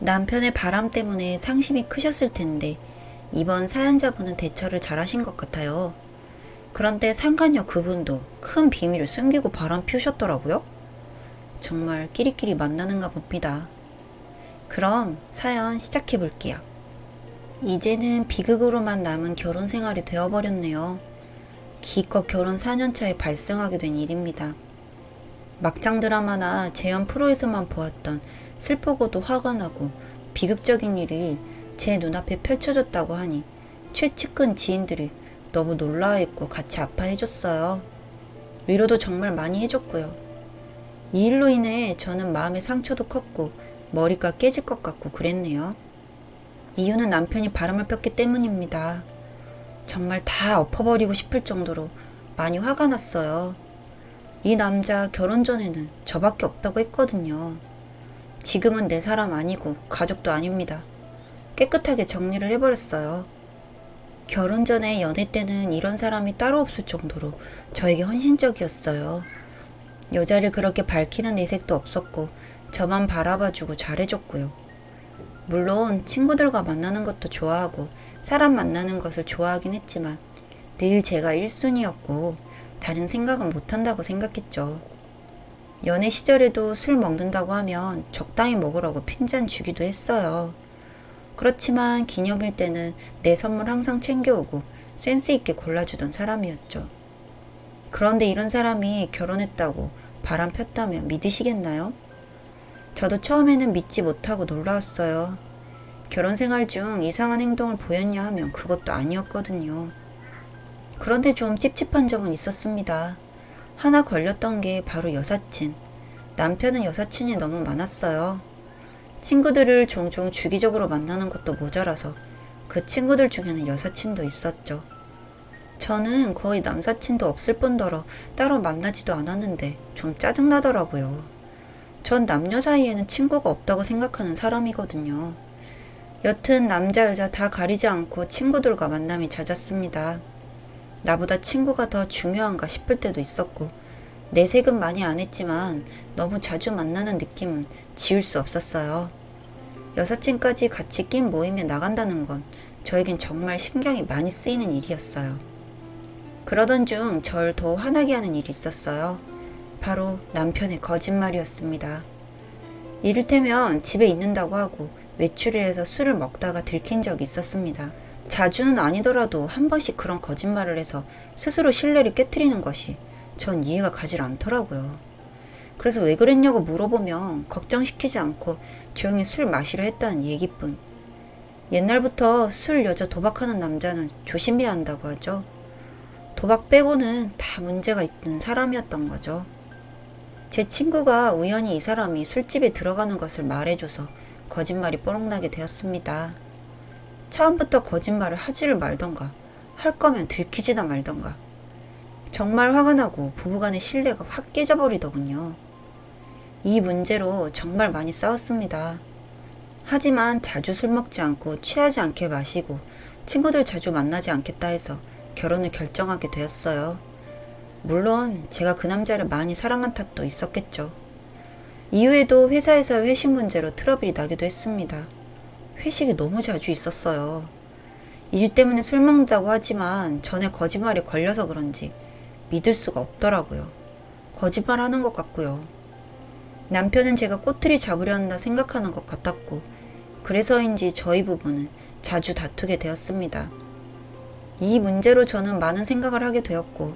남편의 바람 때문에 상심이 크셨을 텐데 이번 사연자분은 대처를 잘하신 것 같아요. 그런데 상간녀 그분도 큰 비밀을 숨기고 바람 피우셨더라고요. 정말 끼리끼리 만나는가 봅니다. 그럼 사연 시작해 볼게요. 이제는 비극으로만 남은 결혼 생활이 되어버렸네요. 기껏 결혼 4년차에 발생하게 된 일입니다. 막장 드라마나 재연 프로에서만 보았던 슬프고도 화가 나고 비극적인 일이 제 눈앞에 펼쳐졌다고 하니 최측근 지인들이 너무 놀라워했고 같이 아파해줬어요. 위로도 정말 많이 해줬고요. 이 일로 인해 저는 마음의 상처도 컸고 머리가 깨질 것 같고 그랬네요. 이유는 남편이 바람을 폈기 때문입니다. 정말 다 엎어버리고 싶을 정도로 많이 화가 났어요. 이 남자 결혼 전에는 저밖에 없다고 했거든요. 지금은 내 사람 아니고 가족도 아닙니다. 깨끗하게 정리를 해버렸어요. 결혼 전에 연애 때는 이런 사람이 따로 없을 정도로 저에게 헌신적이었어요. 여자를 그렇게 밝히는 내색도 없었고 저만 바라봐주고 잘해줬고요. 물론 친구들과 만나는 것도 좋아하고 사람 만나는 것을 좋아하긴 했지만 늘 제가 1순위였고 다른 생각은 못한다고 생각했죠. 연애 시절에도 술 먹는다고 하면 적당히 먹으라고 핀잔 주기도 했어요. 그렇지만 기념일 때는 내 선물 항상 챙겨오고 센스 있게 골라주던 사람이었죠. 그런데 이런 사람이 결혼했다고 바람 폈다면 믿으시겠나요? 저도 처음에는 믿지 못하고 놀라웠어요. 결혼 생활 중 이상한 행동을 보였냐 하면 그것도 아니었거든요. 그런데 좀 찝찝한 점은 있었습니다. 하나 걸렸던 게 바로 여사친. 남편은 여사친이 너무 많았어요. 친구들을 종종 주기적으로 만나는 것도 모자라서 그 친구들 중에는 여사친도 있었죠. 저는 거의 남사친도 없을 뿐더러 따로 만나지도 않았는데 좀 짜증나더라고요. 전 남녀 사이에는 친구가 없다고 생각하는 사람이거든요. 여튼 남자 여자 다 가리지 않고 친구들과 만남이 잦았습니다. 나보다 친구가 더 중요한가 싶을 때도 있었고 내색은 많이 안 했지만 너무 자주 만나는 느낌은 지울 수 없었어요. 여사친까지 같이 낀 모임에 나간다는 건 저에겐 정말 신경이 많이 쓰이는 일이었어요. 그러던 중 절 더 화나게 하는 일이 있었어요. 바로 남편의 거짓말이었습니다. 이를테면 집에 있는다고 하고 외출을 해서 술을 먹다가 들킨 적이 있었습니다. 자주는 아니더라도 한 번씩 그런 거짓말을 해서 스스로 신뢰를 깨트리는 것이 전 이해가 가질 않더라고요. 그래서 왜 그랬냐고 물어보면 걱정시키지 않고 조용히 술 마시려 했다는 얘기뿐. 옛날부터 술 여자 도박하는 남자는 조심해야 한다고 하죠. 도박 빼고는 다 문제가 있는 사람이었던 거죠. 제 친구가 우연히 이 사람이 술집에 들어가는 것을 말해줘서 거짓말이 뽀록나게 되었습니다. 처음부터 거짓말을 하지를 말던가 할 거면 들키지나 말던가. 정말 화가 나고 부부간의 신뢰가 확 깨져버리더군요. 이 문제로 정말 많이 싸웠습니다. 하지만 자주 술 먹지 않고 취하지 않게 마시고 친구들 자주 만나지 않겠다 해서 결혼을 결정하게 되었어요. 물론 제가 그 남자를 많이 사랑한 탓도 있었겠죠. 이후에도 회사에서의 회식 문제로 트러블이 나기도 했습니다. 회식이 너무 자주 있었어요. 일 때문에 술 먹는다고 하지만 전에 거짓말에 걸려서 그런지 믿을 수가 없더라고요. 거짓말 하는 것 같고요. 남편은 제가 꼬투리 잡으려 한다 생각하는 것 같았고 그래서인지 저희 부부는 자주 다투게 되었습니다. 이 문제로 저는 많은 생각을 하게 되었고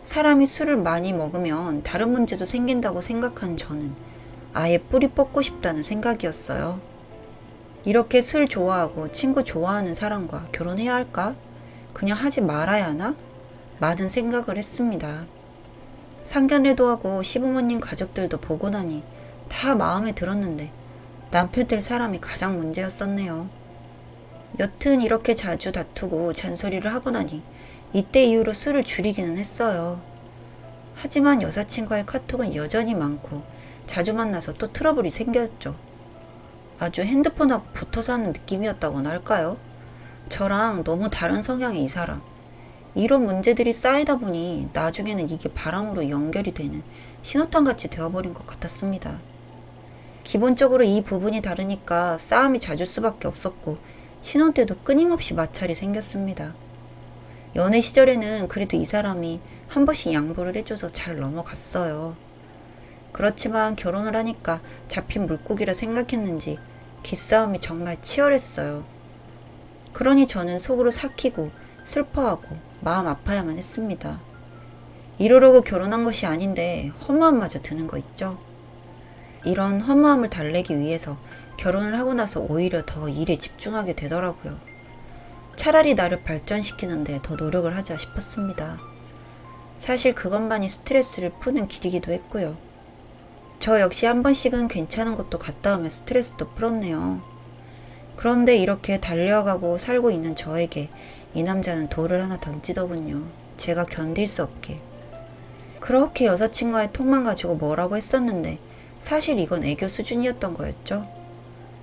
사람이 술을 많이 먹으면 다른 문제도 생긴다고 생각한 저는 아예 뿌리 뽑고 싶다는 생각이었어요. 이렇게 술 좋아하고 친구 좋아하는 사람과 결혼해야 할까? 그냥 하지 말아야 하나? 많은 생각을 했습니다. 상견례도 하고 시부모님 가족들도 보고 나니 다 마음에 들었는데 남편 될 사람이 가장 문제였었네요. 여튼 이렇게 자주 다투고 잔소리를 하고 나니 이때 이후로 술을 줄이기는 했어요. 하지만 여사친과의 카톡은 여전히 많고 자주 만나서 또 트러블이 생겼죠. 아주 핸드폰하고 붙어 사는 느낌이었다고나 할까요? 저랑 너무 다른 성향의 이 사람. 이런 문제들이 쌓이다 보니 나중에는 이게 바람으로 연결이 되는 신호탄같이 되어버린 것 같았습니다. 기본적으로 이 부분이 다르니까 싸움이 잦을 수밖에 없었고 신혼 때도 끊임없이 마찰이 생겼습니다. 연애 시절에는 그래도 이 사람이 한 번씩 양보를 해줘서 잘 넘어갔어요. 그렇지만 결혼을 하니까 잡힌 물고기라 생각했는지 기싸움이 정말 치열했어요. 그러니 저는 속으로 삭히고 슬퍼하고 마음 아파야만 했습니다. 이러려고 결혼한 것이 아닌데 허무함마저 드는 거 있죠. 이런 허무함을 달래기 위해서 결혼을 하고 나서 오히려 더 일에 집중하게 되더라고요. 차라리 나를 발전시키는데 더 노력을 하자 싶었습니다. 사실 그것만이 스트레스를 푸는 길이기도 했고요. 저 역시 한 번씩은 괜찮은 곳도 갔다 오면 스트레스도 풀었네요. 그런데 이렇게 달려가고 살고 있는 저에게 이 남자는 돌을 하나 던지더군요. 제가 견딜 수 없게. 그렇게 여자친구와의 톡만 가지고 뭐라고 했었는데 사실 이건 애교 수준이었던 거였죠.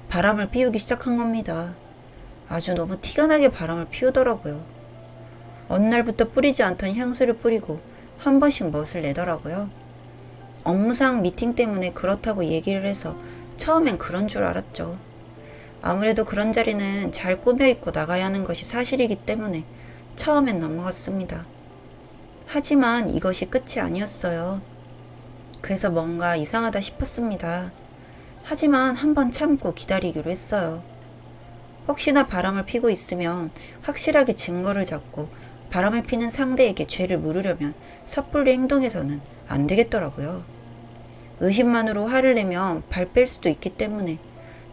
바람을 피우기 시작한 겁니다. 아주 너무 티가 나게 바람을 피우더라고요. 어느 날부터 뿌리지 않던 향수를 뿌리고 한 번씩 멋을 내더라고요. 업무상 미팅 때문에 그렇다고 얘기를 해서 처음엔 그런 줄 알았죠. 아무래도 그런 자리는 잘 꾸며입고 나가야 하는 것이 사실이기 때문에 처음엔 넘어갔습니다. 하지만 이것이 끝이 아니었어요. 그래서 뭔가 이상하다 싶었습니다. 하지만 한번 참고 기다리기로 했어요. 혹시나 바람을 피고 있으면 확실하게 증거를 잡고 바람을 피는 상대에게 죄를 물으려면 섣불리 행동해서는 안 되겠더라고요. 의심만으로 화를 내면 발 뺄 수도 있기 때문에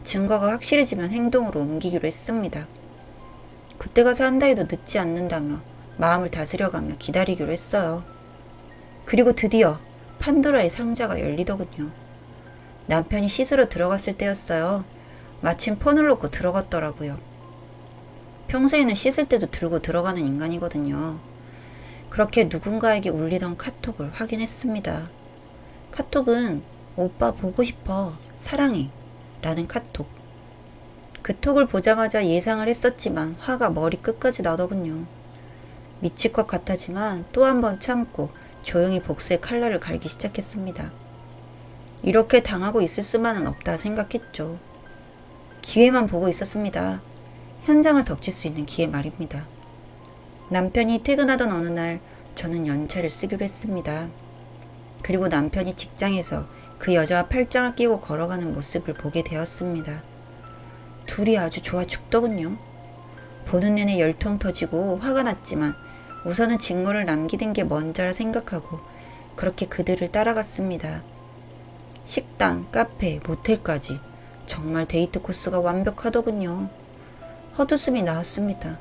증거가 확실해지면 행동으로 옮기기로 했습니다. 그때 가서 한다 해도 늦지 않는다며 마음을 다스려가며 기다리기로 했어요. 그리고 드디어 판도라의 상자가 열리더군요. 남편이 씻으러 들어갔을 때였어요. 마침 폰을 놓고 들어갔더라고요. 평소에는 씻을 때도 들고 들어가는 인간이거든요. 그렇게 누군가에게 울리던 카톡을 확인했습니다. 카톡은 오빠 보고 싶어, 사랑해 라는 카톡. 그 톡을 보자마자 예상을 했었지만 화가 머리 끝까지 나더군요. 미칠 것 같았지만 또 한 번 참고 조용히 복수의 칼날을 갈기 시작했습니다. 이렇게 당하고 있을 수만은 없다 생각했죠. 기회만 보고 있었습니다. 현장을 덮칠 수 있는 기회 말입니다. 남편이 퇴근하던 어느 날 저는 연차를 쓰기로 했습니다. 그리고 남편이 직장에서 그 여자와 팔짱을 끼고 걸어가는 모습을 보게 되었습니다. 둘이 아주 좋아 죽더군요. 보는 내내 열통 터지고 화가 났지만 우선은 증거를 남기는 게 먼저라 생각하고 그렇게 그들을 따라갔습니다. 식당, 카페, 모텔까지 정말 데이트 코스가 완벽하더군요. 헛웃음이 나왔습니다.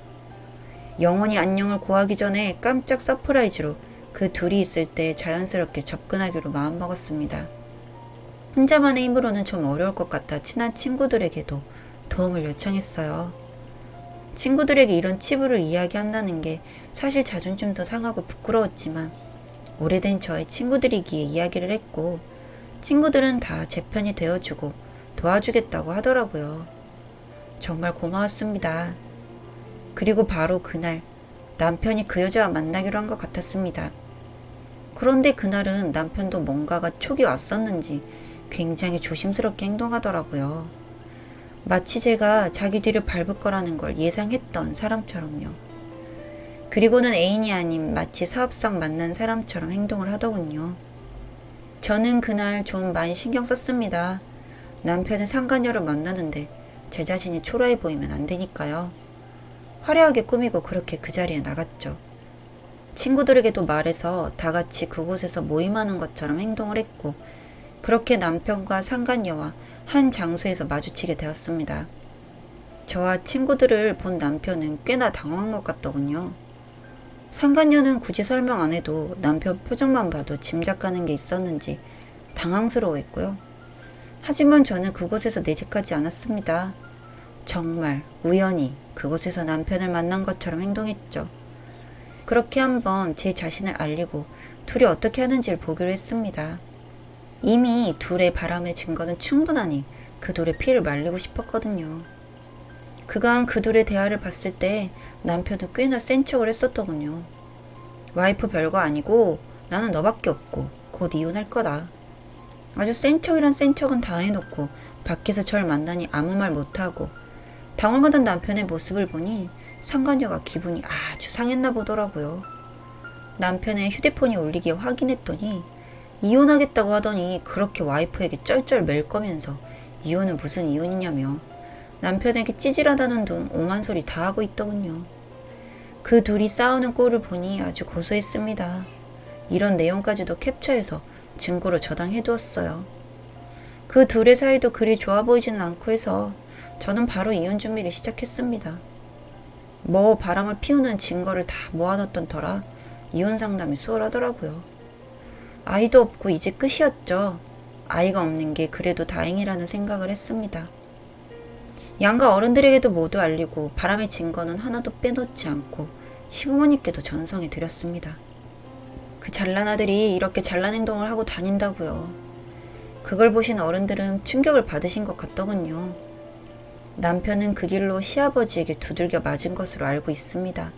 영원히 안녕을 고하기 전에 깜짝 서프라이즈로 그 둘이 있을 때 자연스럽게 접근하기로 마음먹었습니다. 혼자만의 힘으로는 좀 어려울 것 같아 친한 친구들에게도 도움을 요청했어요. 친구들에게 이런 치부를 이야기한다는 게 사실 자존심도 상하고 부끄러웠지만 오래된 저의 친구들이기에 이야기를 했고 친구들은 다 제 편이 되어주고 도와주겠다고 하더라고요. 정말 고마웠습니다. 그리고 바로 그날 남편이 그 여자와 만나기로 한 것 같았습니다. 그런데 그날은 남편도 뭔가가 촉이 왔었는지 굉장히 조심스럽게 행동하더라고요. 마치 제가 자기 뒤를 밟을 거라는 걸 예상했던 사람처럼요. 그리고는 애인이 아닌 마치 사업상 만난 사람처럼 행동을 하더군요. 저는 그날 좀 많이 신경 썼습니다. 남편은 상간녀를 만나는데 제 자신이 초라해 보이면 안 되니까요. 화려하게 꾸미고 그렇게 그 자리에 나갔죠. 친구들에게도 말해서 다 같이 그곳에서 모임하는 것처럼 행동을 했고 그렇게 남편과 상간녀와 한 장소에서 마주치게 되었습니다. 저와 친구들을 본 남편은 꽤나 당황한 것 같더군요. 상간녀는 굳이 설명 안 해도 남편 표정만 봐도 짐작가는 게 있었는지 당황스러워했고요. 하지만 저는 그곳에서 내색하지 않았습니다. 정말 우연히 그곳에서 남편을 만난 것처럼 행동했죠. 그렇게 한번 제 자신을 알리고 둘이 어떻게 하는지를 보기로 했습니다. 이미 둘의 바람의 증거는 충분하니 그 둘의 피를 말리고 싶었거든요. 그간 그 둘의 대화를 봤을 때 남편은 꽤나 센 척을 했었더군요. 와이프 별거 아니고 나는 너밖에 없고 곧 이혼할 거다. 아주 센 척이란 센 척은 다 해놓고 밖에서 절 만나니 아무 말 못하고 당황하던 남편의 모습을 보니 상간녀가 기분이 아주 상했나 보더라고요. 남편의 휴대폰이 울리기에 확인했더니 이혼하겠다고 하더니 그렇게 와이프에게 쩔쩔 맬 거면서 이혼은 무슨 이혼이냐며 남편에게 찌질하다는 둥 오만 소리 다 하고 있더군요. 그 둘이 싸우는 꼴을 보니 아주 고소했습니다. 이런 내용까지도 캡처해서 증거로 저장해두었어요. 그 둘의 사이도 그리 좋아 보이지는 않고 해서 저는 바로 이혼 준비를 시작했습니다. 뭐 바람을 피우는 증거를 다 모아놨던 터라 이혼 상담이 수월하더라고요. 아이도 없고 이제 끝이었죠. 아이가 없는 게 그래도 다행이라는 생각을 했습니다. 양가 어른들에게도 모두 알리고 바람의 증거는 하나도 빼놓지 않고 시부모님께도 전송해 드렸습니다. 그 잘난 아들이 이렇게 잘난 행동을 하고 다닌다고요. 그걸 보신 어른들은 충격을 받으신 것 같더군요. 남편은 그 길로 시아버지에게 두들겨 맞은 것으로 알고 있습니다.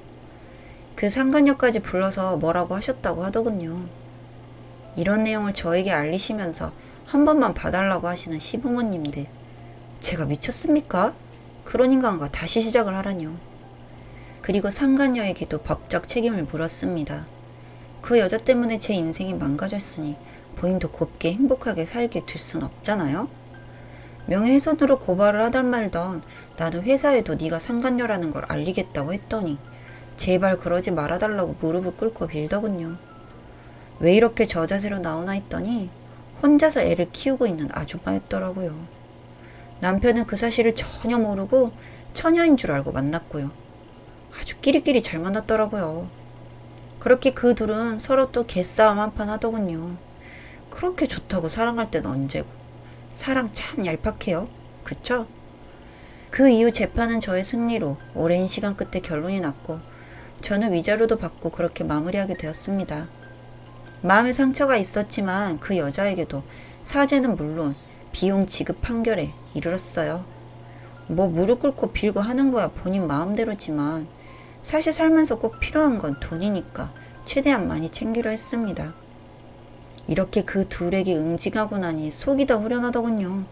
그 상간녀까지 불러서 뭐라고 하셨다고 하더군요. 이런 내용을 저에게 알리시면서 한 번만 봐달라고 하시는 시부모님들. 제가 미쳤습니까? 그런 인간과 다시 시작을 하라뇨. 그리고 상간녀에게도 법적 책임을 물었습니다. 그 여자 때문에 제 인생이 망가졌으니 본인도 곱게 행복하게 살게 둘 순 없잖아요? 명예훼손으로 고발을 하단 말던 나는 회사에도 네가 상간녀라는 걸 알리겠다고 했더니 제발 그러지 말아달라고 무릎을 꿇고 빌더군요. 왜 이렇게 저자세로 나오나 했더니 혼자서 애를 키우고 있는 아줌마였더라고요. 남편은 그 사실을 전혀 모르고 처녀인 줄 알고 만났고요. 아주 끼리끼리 잘 만났더라고요. 그렇게 그 둘은 서로 또 개싸움 한판 하더군요. 그렇게 좋다고 사랑할 때는 언제고. 사랑 참 얄팍해요. 그쵸? 그 이후 재판은 저의 승리로 오랜 시간 끝에 결론이 났고 저는 위자료도 받고 그렇게 마무리하게 되었습니다. 마음의 상처가 있었지만 그 여자에게도 사죄는 물론 비용 지급 판결에 이르렀어요. 뭐 무릎 꿇고 빌고 하는 거야 본인 마음대로지만 사실 살면서 꼭 필요한 건 돈이니까 최대한 많이 챙기려 했습니다. 이렇게 그 둘에게 응징하고 나니 속이 다 후련하더군요.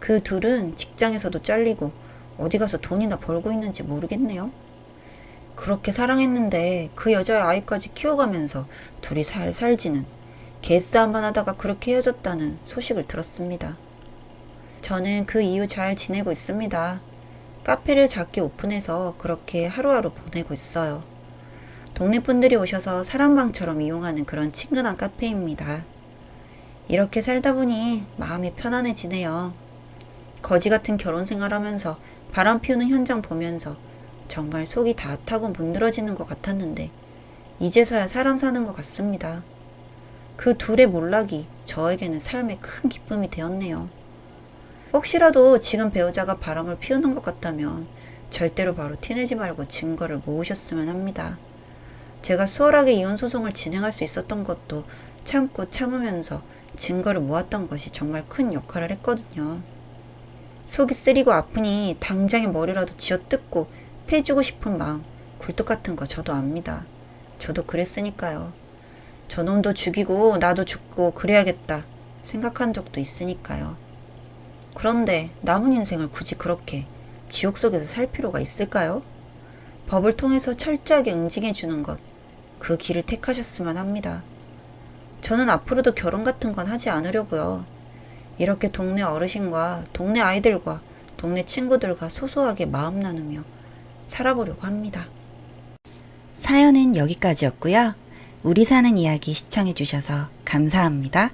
그 둘은 직장에서도 잘리고 어디 가서 돈이나 벌고 있는지 모르겠네요. 그렇게 사랑했는데 그 여자의 아이까지 키워가면서 둘이 살살 지는 개싸움만 하다가 그렇게 헤어졌다는 소식을 들었습니다. 저는 그 이후 잘 지내고 있습니다. 카페를 작게 오픈해서 그렇게 하루하루 보내고 있어요. 동네 분들이 오셔서 사랑방처럼 이용하는 그런 친근한 카페입니다. 이렇게 살다 보니 마음이 편안해지네요. 거지 같은 결혼 생활하면서 바람 피우는 현장 보면서 정말 속이 다 타고 문드러지는 것 같았는데 이제서야 사람 사는 것 같습니다. 그 둘의 몰락이 저에게는 삶의 큰 기쁨이 되었네요. 혹시라도 지금 배우자가 바람을 피우는 것 같다면 절대로 바로 티내지 말고 증거를 모으셨으면 합니다. 제가 수월하게 이혼 소송을 진행할 수 있었던 것도 참고 참으면서 증거를 모았던 것이 정말 큰 역할을 했거든요. 속이 쓰리고 아프니 당장에 머리라도 쥐어뜯고 패주고 싶은 마음, 굴뚝 같은 거 저도 압니다. 저도 그랬으니까요. 저놈도 죽이고 나도 죽고 그래야겠다 생각한 적도 있으니까요. 그런데 남은 인생을 굳이 그렇게 지옥 속에서 살 필요가 있을까요? 법을 통해서 철저하게 응징해 주는 것, 그 길을 택하셨으면 합니다. 저는 앞으로도 결혼 같은 건 하지 않으려고요. 이렇게 동네 어르신과 동네 아이들과 동네 친구들과 소소하게 마음 나누며 살아보려고 합니다. 사연은 여기까지였고요. 우리 사는 이야기 시청해 주셔서 감사합니다.